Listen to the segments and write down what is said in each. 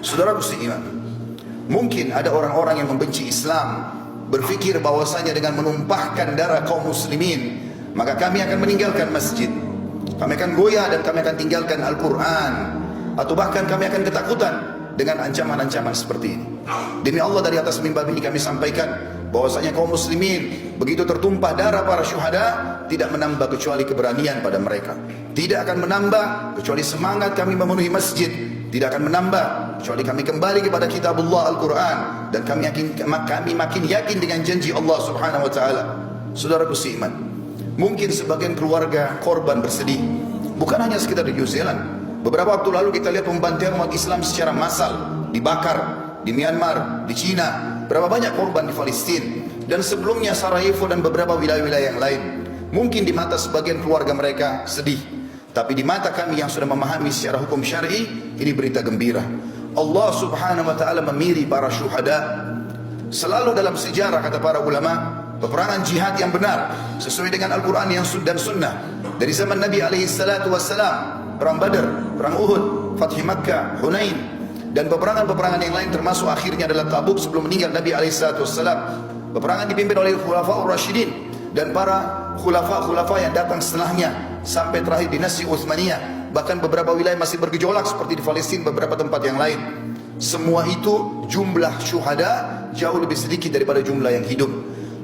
Saudaraku seiman, mungkin ada orang-orang yang membenci Islam, berpikir bahwasanya dengan menumpahkan darah kaum muslimin maka kami akan meninggalkan masjid, kami akan goyah dan kami akan tinggalkan Al-Quran, atau bahkan kami akan ketakutan dengan ancaman-ancaman seperti ini. Demi Allah, dari atas mimbar ini kami sampaikan bahwasanya kaum muslimin begitu tertumpah darah para syuhada tidak menambah kecuali keberanian pada mereka, tidak akan menambah kecuali semangat kami memenuhi masjid, tidak akan menambah kecuali kami kembali kepada kitabullah Al-Quran, dan kami makin yakin dengan janji Allah Subhanahu wa taala. Saudaraku seiman, mungkin sebagian keluarga korban bersedih, bukan hanya sekitar di New Zealand. Beberapa waktu lalu kita lihat pembantaian umat Islam secara massal, dibakar di Myanmar, di Cina, berapa banyak korban di Palestina, dan sebelumnya Sarajevo dan beberapa wilayah-wilayah yang lain. Mungkin di mata sebagian keluarga mereka sedih, tapi di mata kami yang sudah memahami secara hukum syar'i, ini berita gembira. Allah Subhanahu wa taala memilih para syuhada. Selalu dalam sejarah, kata para ulama, peperangan jihad yang benar sesuai dengan Al-Quran dan Sunnah, dari zaman Nabi alaihi salatu wassalam, perang Badar, perang Uhud, Fathi Makkah, Hunain, dan peperangan-peperangan yang lain, termasuk akhirnya adalah Tabuk sebelum meninggal Nabi alaihi salatu wassalam. Peperangan dipimpin oleh Khulafaur Rasyidin dan para khulafa yang datang setelahnya, sampai terakhir dinasti Utsmaniyah. Bahkan beberapa wilayah masih bergejolak seperti di Palestina, beberapa tempat yang lain. Semua itu jumlah syuhada jauh lebih sedikit daripada jumlah yang hidup.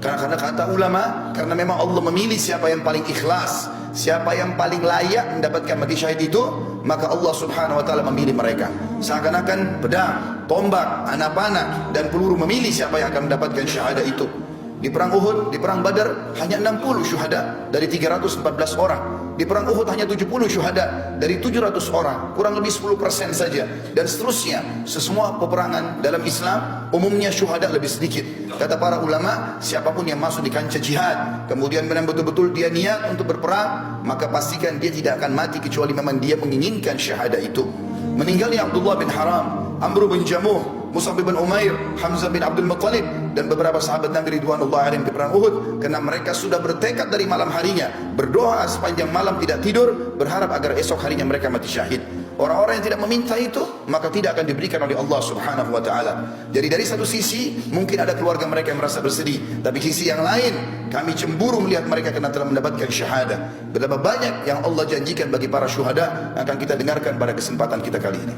Karena kata ulama, karena memang Allah memilih siapa yang paling ikhlas, siapa yang paling layak mendapatkan mati syahid itu, maka Allah Subhanahu wa taala memilih mereka. Seakan-akan pedang, tombak, anak panah dan peluru memilih siapa yang akan mendapatkan syahadah itu. Di perang Uhud, di perang Badar hanya 60 syuhada dari 314 orang. Di perang Uhud hanya 70 syuhada dari 700 orang, kurang lebih 10% saja. Dan seterusnya, semua peperangan dalam Islam umumnya syuhada lebih sedikit. Kata para ulama, siapapun yang masuk di kancah jihad, kemudian memang betul-betul dia niat untuk berperang, maka pastikan dia tidak akan mati kecuali memang dia menginginkan syahadah itu. Meninggalnya Abdullah bin Haram, Amr bin Jamuh, Mus'ab bin Umair, Hamzah bin Abdul Muttalib, dan beberapa sahabat Nabi ridwanullahi alaihim di perang Uhud, karena mereka sudah bertekad dari malam harinya, berdoa sepanjang malam tidak tidur, berharap agar esok harinya mereka mati syahid. Orang-orang yang tidak meminta itu, maka tidak akan diberikan oleh Allah Subhanahu wa taala. Jadi dari satu sisi mungkin ada keluarga mereka yang merasa bersedih, tapi sisi yang lain kami cemburu melihat mereka karena telah mendapatkan syahadah. Betapa banyak yang Allah janjikan bagi para syuhada akan kita dengarkan pada kesempatan kita kali ini.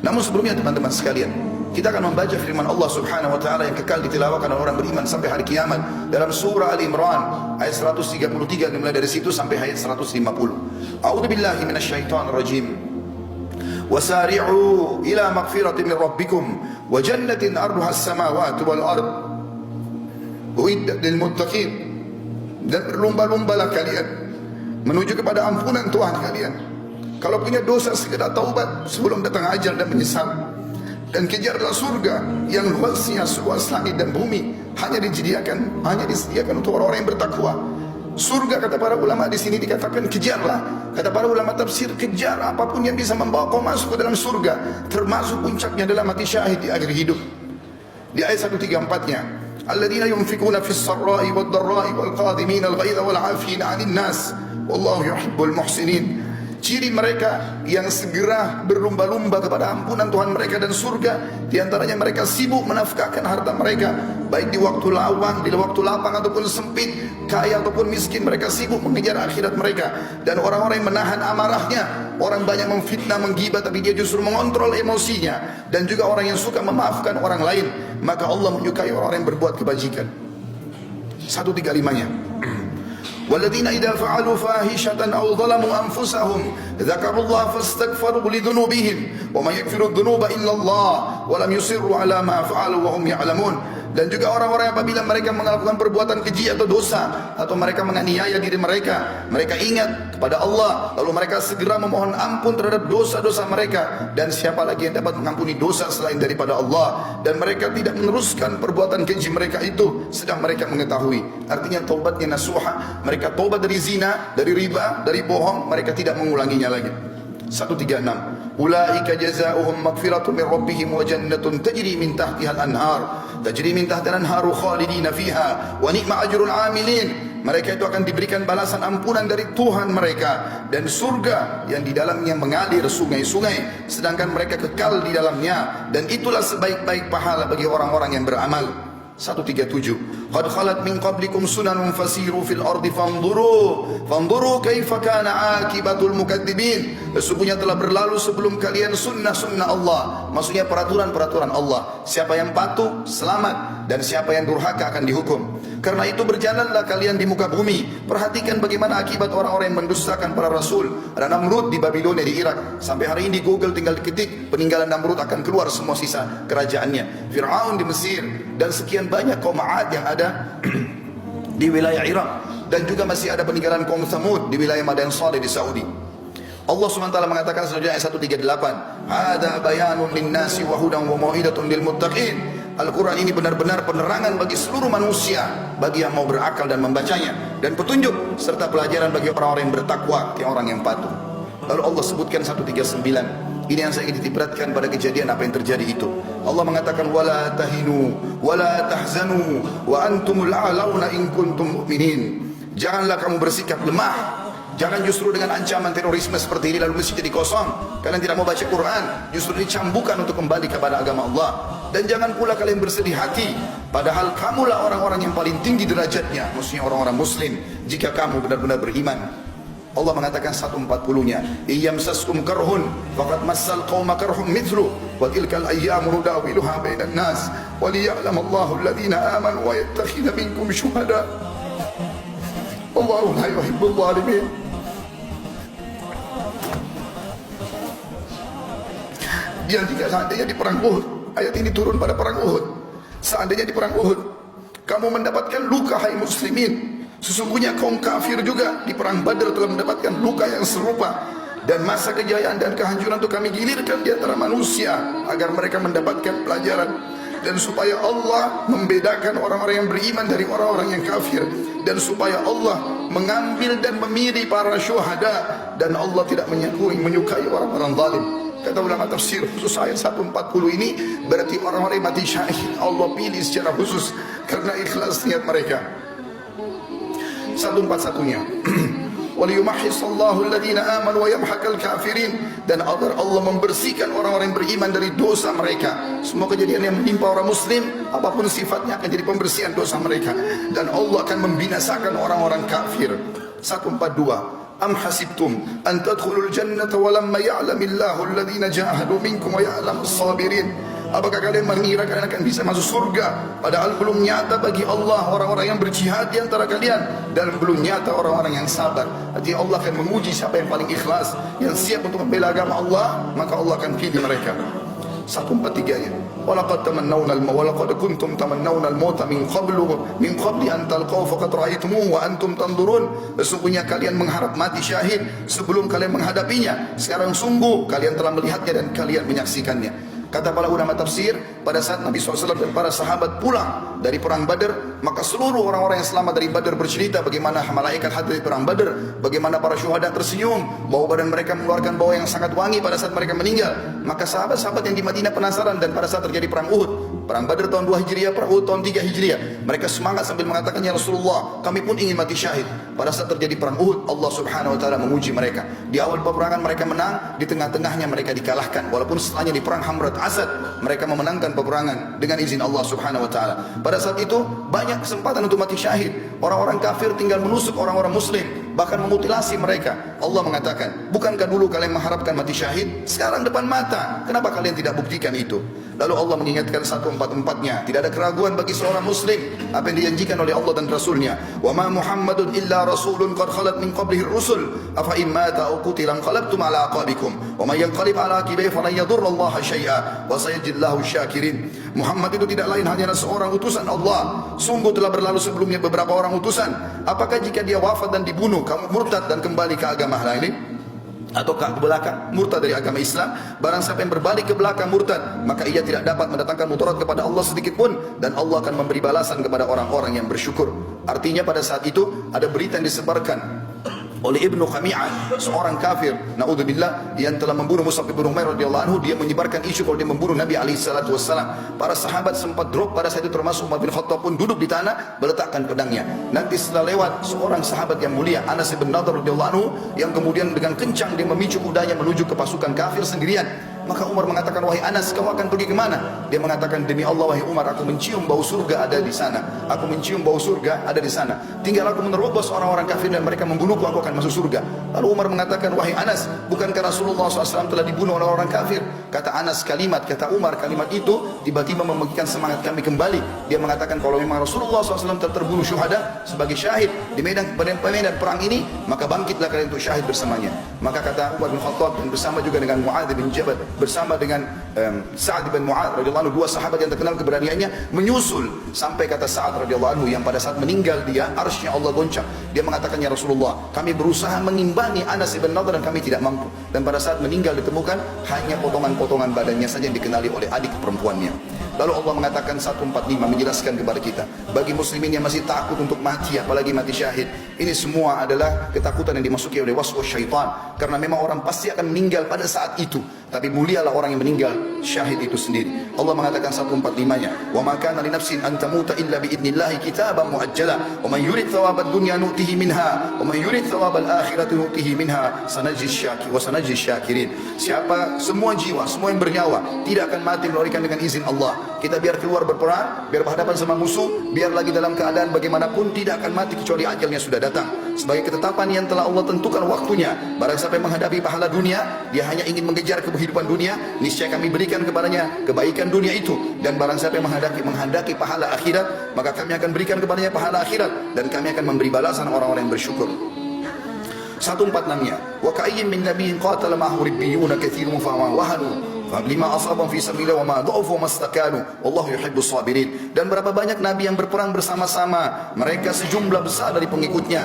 Namun sebelumnya teman-teman sekalian, kita akan membaca firman Allah Subhanahu wa taala yang kekal ditilawahkan oleh orang beriman sampai hari kiamat dalam surah Al-Imran ayat 133, dimulai dari situ sampai ayat 150. A'udzubillahi minasyaitonir rajim. Wasari'u ila maghfiratin min rabbikum wa jannatin 'arduha as-samawati wal ard uiddat lil muttaqin. Dan berlomba-lombalah kalian menuju kepada ampunan Tuhan kalian. Kalau punya dosa segera taubat sebelum datang ajal dan menyesal. Dan kejarlah surga yang luasnya seluas langit dan bumi, hanya disediakan untuk orang-orang yang bertakwa. Surga, kata para ulama di sini dikatakan kejarlah. Kata para ulama tafsir, kejar apapun yang bisa membawa kau masuk ke dalam surga, termasuk puncaknya adalah mati syahid di akhir hidup. Di ayat 134-nya, alladzina yunfikuna fis sarra'i wad dharra'i wal qadhimina al ghaidha wal 'afina 'anil nas wallahu yuhibbul muhsinin. Ciri mereka yang segera berlomba-lomba kepada ampunan Tuhan mereka dan surga, diantaranya mereka sibuk menafkahkan harta mereka, baik di waktu lawang, di waktu lapang ataupun sempit, kaya ataupun miskin, mereka sibuk mengejar akhirat mereka. Dan orang-orang yang menahan amarahnya, orang banyak memfitnah, menggibah, tapi dia justru mengontrol emosinya. Dan juga orang yang suka memaafkan orang lain, maka Allah menyukai orang yang berbuat kebajikan. 135-nya. والذين إذا فعلوا فاحشة أو ظلموا أنفسهم ذكروا الله فاستغفروا لذنوبهم ومن يغفر الذنوب إلا الله ولم يصروا على ما فعلوا وهم يعلمون. Dan juga orang-orang apabila mereka melakukan perbuatan keji atau dosa, atau mereka menganiaya diri mereka, mereka ingat kepada Allah, lalu mereka segera memohon ampun terhadap dosa-dosa mereka. Dan siapa lagi yang dapat mengampuni dosa selain daripada Allah? Dan mereka tidak meneruskan perbuatan keji mereka itu sedang mereka mengetahui. Artinya taubatnya nasuha, mereka taubat dari zina, dari riba, dari bohong, mereka tidak mengulanginya lagi. 136. ulaika jazaohum maghfiratun min rabbihim wa jannatun tajri min tahtiha al-anhar khalidina fiha wa ni'ma ajrul amilin. Mereka itu akan diberikan balasan ampunan dari Tuhan mereka dan surga yang di dalamnya mengalir sungai-sungai, sedangkan mereka kekal di dalamnya, dan itulah sebaik-baik pahala bagi orang-orang yang beramal. 137 Qad khalat min qablikum sunanun fasiru fil ardi fanzuru kaifa kana akibatul mukadzibin. Sesungguhnya telah berlalu sebelum kalian sunnah-sunnah Allah, maksudnya peraturan-peraturan Allah. Siapa yang patuh selamat, dan siapa yang durhaka akan dihukum. Karena itu berjalanlah kalian di muka bumi, perhatikan bagaimana akibat orang-orang yang mendustakan para rasul. Ada Namrud di Babilonia di Irak. Sampai hari ini di Google tinggal diketik peninggalan Namrud, akan keluar semua sisa kerajaannya. Fir'aun di Mesir, dan sekian banyak kaum Ad yang ada di wilayah Irak, dan juga masih ada peninggalan kaum Thamud di wilayah Madain Saleh di Saudi. Allah SWT mengatakan selanjutnya ayat 138, "Hada bayanun linnasi wa hudan wa mau'idatun lil muttaqin." Al-Quran ini benar-benar penerangan bagi seluruh manusia, bagi yang mau berakal dan membacanya, dan petunjuk serta pelajaran bagi orang-orang yang bertakwa, orang yang patuh. Lalu Allah sebutkan 139. Ini yang saya ingin ditiberatkan pada kejadian apa yang terjadi itu. Allah mengatakan wala tahinu wala tahzanu wa antumul a'launa in kuntum mu'minin. Janganlah kamu bersikap lemah. Jangan justru dengan ancaman terorisme seperti ini lalu masjid jadi kosong, kalian tidak mau baca Quran, justru dicambukan untuk kembali kepada agama Allah. Dan jangan pula kalian bersedih hati, padahal kamulah orang-orang yang paling tinggi derajatnya, maksudnya orang-orang muslim, jika kamu benar-benar beriman. Allah mengatakan 140-nya, iyamsaskum karhun faqad massal qauma karhum mithlu wa tilkal ayyamu nudawiluha bainan nas wa liya'lamallahu alladhina amanu wa yattakhidha minkum syuhada wallahu la yuhibbul zalimin. Yang tiga, seandainya di perang Uhud, ayat ini turun pada perang Uhud. Seandainya di perang Uhud kamu mendapatkan luka, hai muslimin, sesungguhnya kaum kafir juga di perang Badar telah mendapatkan luka yang serupa, dan masa kejayaan dan kehancuran itu kami gilirkan di antara manusia agar mereka mendapatkan pelajaran, dan supaya Allah membedakan orang-orang yang beriman dari orang-orang yang kafir, dan supaya Allah mengambil dan memilih para syuhada, dan Allah tidak menyukai orang-orang zalim. Kata ulama tafsir, khusus ayat 140 ini berarti orang-orang yang mati syahid Allah pilih secara khusus karena ikhlas niat mereka. 141-nya waliyumahhisallahu alladhina amanu wa yamhaqal kafirin, dan agar Allah membersihkan orang-orang yang beriman dari dosa mereka. Semua kejadian yang menimpa orang muslim apapun sifatnya akan jadi pembersihan dosa mereka, dan Allah akan membinasakan orang-orang kafir. 142 Am hasibtum an tadkhulul jannata wa lamma ya'lamillahu alladhina jahadu minkum wa ya'lamus sabirin. Apakah kalian mengira kalian akan bisa masuk surga padahal belum nyata bagi Allah orang-orang yang berjihad di antara kalian, dan belum nyata orang-orang yang sabar. Artinya Allah akan menguji siapa yang paling ikhlas, yang siap untuk membela agama Allah, maka Allah akan pilih mereka. 143-nya walaqad tamannawna walaqad kuntum tamannawna al-mauta min qabli an talqaw faqad ra'aytumuhu wa antum tanzurun. Sesungguhnya kalian mengharap mati syahid sebelum kalian menghadapinya, sekarang sungguh kalian telah melihatnya dan kalian menyaksikannya. Kata para ulama tafsir, pada saat Nabi SAW dan para sahabat pulang dari perang Badar, maka seluruh orang-orang yang selamat dari Badar bercerita bagaimana malaikat hadir di perang Badar, bagaimana para syuhada tersenyum, bau badan mereka mengeluarkan bau yang sangat wangi pada saat mereka meninggal. Maka sahabat-sahabat yang di Madinah penasaran, dan pada saat terjadi perang Uhud, perang Badar tahun 2 Hijriah, perang Uhud tahun 3 Hijriah, mereka semangat sambil mengatakan, ya Rasulullah, kami pun ingin mati syahid. Pada saat terjadi perang Uhud, Allah Subhanahu wa taala menguji mereka. Di awal peperangan mereka menang, di tengah-tengahnya mereka dikalahkan. Walaupun setelahnya di perang Hamrat Asad mereka memenangkan peperangan dengan izin Allah Subhanahu wa taala. Pada saat itu banyak kesempatan untuk mati syahid. Orang-orang kafir tinggal menusuk orang-orang muslim, bahkan memutilasi mereka. Allah mengatakan, bukankah dulu kalian mengharapkan mati syahid? Sekarang depan mata, kenapa kalian tidak buktikan itu? Lalu Allah mengingatkan 144-nya, tidak ada keraguan bagi seorang muslim apa yang dijanjikan oleh Allah dan Rasulnya. Wa ma Muhammadun illa rasulun qad khalat min qablihi ar-rusul afa in mata aw qutila qalabtum ala aqabikum wa may yanqalib ala aqibihi falan yadurrallaha syai'a wa sayajzillahu syakirin. Muhammad itu tidak lain hanyalah seorang utusan Allah. Sungguh telah berlalu sebelumnya beberapa orang utusan. Apakah jika dia wafat dan dibunuh kamu murtad dan kembali ke agama lain? Atau ke belakang murtad dari agama Islam? Barang siapa yang berbalik ke belakang murtad, maka ia tidak dapat mendatangkan mudarat kepada Allah sedikit pun, dan Allah akan memberi balasan kepada orang-orang yang bersyukur. Artinya pada saat itu ada berita yang disebarkan oleh Ibnu Khami'ah, seorang kafir, naudzubillah, yang telah membunuh Mus'ab bin Umair radhiyallahu anhu. Dia menyebarkan isu kalau dia membunuh Nabi alaihi salatu wassalam. Para sahabat sempat drop pada saat itu, termasuk Umar bin Khattab pun duduk di tanah meletakkan pedangnya. Nanti setelah lewat seorang sahabat yang mulia, Anas bin Nadhr radhiyallahu anhu, yang kemudian dengan kencang dia memicu kudanya menuju ke pasukan kafir sendirian. Maka Umar mengatakan, wahai Anas, kau akan pergi kemana? Dia mengatakan, demi Allah wahai Umar, aku mencium bau surga ada di sana. Aku mencium bau surga ada di sana. Tinggal aku menerobos orang-orang kafir dan mereka membunuhku, aku akan masuk surga. Lalu Umar mengatakan, wahai Anas, bukankah Rasulullah SAW telah dibunuh oleh orang kafir? Kata Anas kata Umar kalimat itu tiba-tiba membangkitkan semangat kami kembali. Dia mengatakan, kalau memang Rasulullah SAW telah terbunuh syuhada sebagai syahid di medan perang ini, maka bangkitlah kalian untuk syahid bersamanya. Maka kata Umar bin Khattab, dan bersama juga dengan Mu'adz bin Jabal, bersama dengan Sa'ad bin Mu'adz radhiyallahu anhu, dua sahabat yang terkenal keberaniannya, menyusul sampai kata Sa'ad radhiyallahu anhu, yang pada saat meninggal dia arsy-Nya Allah goncang. Dia mengatakan, ya Rasulullah, kami berusaha mengimbangi Anas bin Nadhr dan kami tidak mampu. Dan pada saat meninggal ditemukan hanya potongan-potongan badannya saja yang dikenali oleh adik perempuannya. Lalu Allah mengatakan 145 menjelaskan kepada kita, bagi muslimin yang masih takut untuk mati, apalagi mati syahid, ini semua adalah ketakutan yang dimasuki oleh waswas syaitan. Karena memang orang pasti akan meninggal pada saat itu, tapi mulialah orang yang meninggal syahid itu sendiri. Allah mengatakan 145-nya, wa ma kana li nafsin an tamuta illa bi idnillahi kitaban muajjala wa man yurid thawabad dunya nu'tihi minha wa man yurid thawabal akhirati nu'tihi minha sanajzi syakirin. Siapa, semua jiwa, semua yang bernyawa tidak akan mati melainkan dengan izin Allah. Kita biar keluar berperang, biar berhadapan sama musuh, biar lagi dalam keadaan bagaimanapun tidak akan mati kecuali ajalnya sudah datang. Sebagai ketetapan yang telah Allah tentukan waktunya. Barang siapa yang menghadapi pahala dunia, dia hanya ingin mengejar kehidupan dunia, niscaya kami berikan kepadanya kebaikan dunia itu. Dan barang siapa yang menghendaki pahala akhirat, maka kami akan berikan kepadanya pahala akhirat, dan kami akan memberi balasan orang-orang yang bersyukur. 146-nya, wa ka'ayyin min nabiyyin qatala ma'ahu ribbiyuna katsirun fa wahanu lima asabam fi sabilillah wa ma dha'ufu mastakanu wallahu yuhibbus sabirin. Dan berapa banyak nabi yang berperang bersama-sama, mereka sejumlah besar dari pengikutnya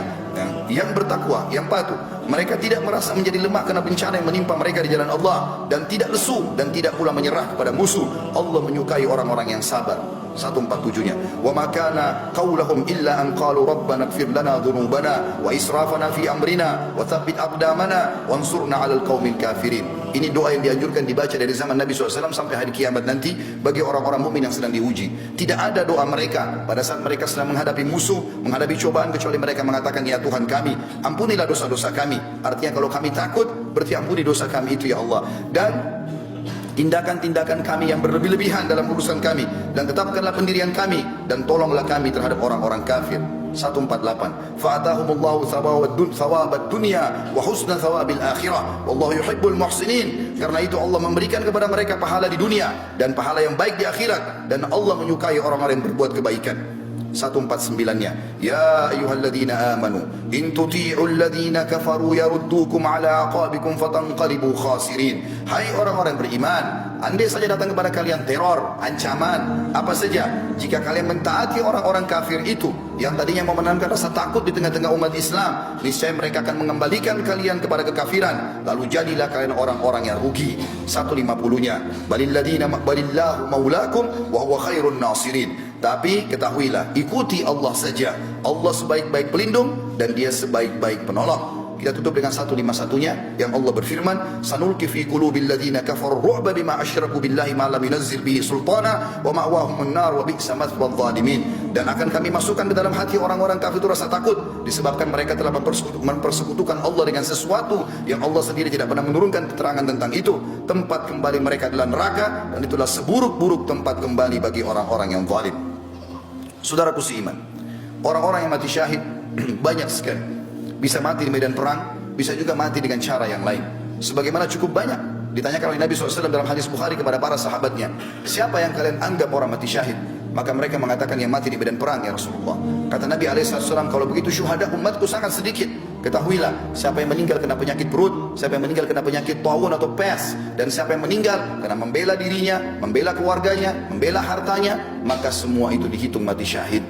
yang bertakwa, yang patuh. Mereka tidak merasa menjadi lemah karena bencana yang menimpa mereka di jalan Allah, dan tidak lesu dan tidak pula menyerah kepada musuh. Allah menyukai orang-orang yang sabar. 147-nya, wa ma kana qaulahum illa an qalu rabbana ighfir lana dhunubana wa israfana fi amrina wa tsabbit aqdamana wansurna 'alal qaumil kafirin. Ini doa yang dianjurkan dibaca dari zaman Nabi SAW sampai hari kiamat nanti bagi orang-orang mukmin yang sedang diuji. Tidak ada doa mereka pada saat mereka sedang menghadapi musuh, menghadapi cobaan, kecuali mereka mengatakan, ya Tuhan kami, ampunilah dosa-dosa kami. Artinya kalau kami takut, berarti ampuni dosa kami itu ya Allah. Dan tindakan-tindakan kami yang berlebih-lebihan dalam urusan kami, dan tetapkanlah pendirian kami, dan tolonglah kami terhadap orang-orang kafir. 148, fa'atahumullahu thawabad dunya wa husna thawabil akhirah wallahu yuhibbul muhsinin. Karena itu Allah memberikan kepada mereka pahala di dunia dan pahala yang baik di akhirat, dan Allah menyukai orang-orang yang berbuat kebaikan. 149-nya, ya ayyuhalladzina amanu in tuti'ul ladzina kafaru yaruddukum ala aqabikum fatanqalibu khasirin. Hai orang-orang beriman, andai saja datang kepada kalian teror, ancaman, apa saja, jika kalian mentaati orang-orang kafir itu yang tadinya mau menanamkan rasa takut di tengah-tengah umat Islam, niscaya mereka akan mengembalikan kalian kepada kekafiran, lalu jadilah kalian orang-orang yang rugi. 150-nya, balillahu maulakum wa huwa khairun nasirin. Tapi ketahuilah, ikuti Allah saja. Allah sebaik-baik pelindung dan dia sebaik-baik penolong. Kita tutup dengan 151-nya yang Allah berfirman, sanulqi fi qulubil ladzina kafaru ru'ba bima asyraku billahi ma lam yunzil bihi sultana wa ma'wahumun nar wa bi'sa mathwal zalimin. Dan akan kami masukkan ke dalam hati orang-orang kafir itu rasa takut, disebabkan mereka telah mempersekutukan Allah dengan sesuatu yang Allah sendiri tidak pernah menurunkan keterangan tentang itu. Tempat kembali mereka adalah neraka, dan itulah seburuk-buruk tempat kembali bagi orang-orang yang zalim. Saudaraku seiman, orang-orang yang mati syahid banyak sekali. Bisa mati di medan perang, bisa juga mati dengan cara yang lain. Sebagaimana cukup banyak ditanyakan oleh Nabi SAW dalam hadis Bukhari kepada para sahabatnya, siapa yang kalian anggap orang mati syahid? Maka mereka mengatakan, yang mati di medan perang ya Rasulullah. Kata Nabi SAW, kalau begitu syuhada umatku sangat sedikit. Ketahuilah, siapa yang meninggal kena penyakit perut, siapa yang meninggal kena penyakit taun atau pes, dan siapa yang meninggal karena membela dirinya, membela keluarganya, membela hartanya, maka semua itu dihitung mati syahid.